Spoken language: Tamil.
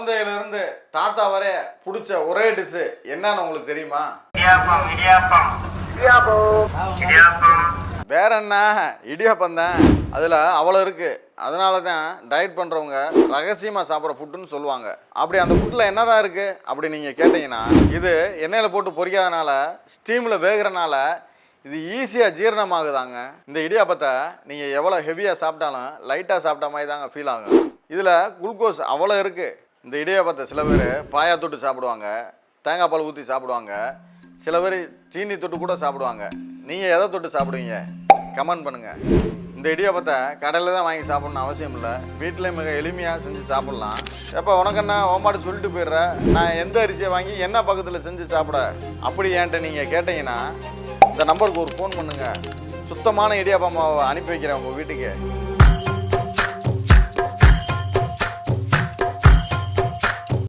குழந்தையிலிருந்து தாத்தா வரை பிடிச்ச ஒரே டிஷ்ஷு என்னன்னு உங்களுக்கு தெரியுமா? வேற என்ன, இடியாப்பம் தான். அதில் அவ்வளோ இருக்குது. அதனால தான் டயட் பண்ணுறவங்க ரகசியமாக சாப்பிட்ற ஃபுட்டுன்னு சொல்லுவாங்க. அப்படி அந்த ஃபுட்டில் என்ன தான் இருக்குது அப்படி நீங்கள் கேட்டிங்கன்னா, இது எண்ணெயில் போட்டு பொரிக்காதனால, ஸ்டீமில் வேகிறனால இது ஈஸியாக ஜீரணமாகுதாங்க. இந்த இடியாப்பத்தை நீங்கள் எவ்வளோ ஹெவியாக சாப்பிட்டாலும் லைட்டாக சாப்பிட்ட மாதிரி தாங்க ஃபீல் ஆகும். இதில் குளுக்கோஸ் அவ்வளோ இருக்குது. இந்த இடியாப்பத்தை சில பேர் பாயா தொட்டு சாப்பிடுவாங்க, தேங்காய் பால் ஊற்றி சாப்பிடுவாங்க, சில பேர் சீனி தொட்டு கூட சாப்பிடுவாங்க. நீங்கள் எதை தொட்டு சாப்பிடுவீங்க? கமெண்ட் பண்ணுங்கள். இந்த இடியாப்பத்தை கடையில் தான் வாங்கி சாப்பிட்ணுன்னு அவசியம் இல்லை. வீட்டில் மிக எளிமையாக செஞ்சு சாப்பிட்லாம். எப்போ உனக்கண்ணா ஓம்பாடு சொல்லிட்டு போயிடுற, நான் எந்த அரிசியை வாங்கி என்ன பக்கத்தில் செஞ்சு சாப்பிட அப்படி என்கிட்ட நீங்கள் கேட்டிங்கன்னா இந்த நம்பருக்கு ஒரு ஃபோன் பண்ணுங்கள். சுத்தமான இடியாப்பம் மாவை அனுப்பி வைக்கிறேன் உங்கள் வீட்டுக்கு.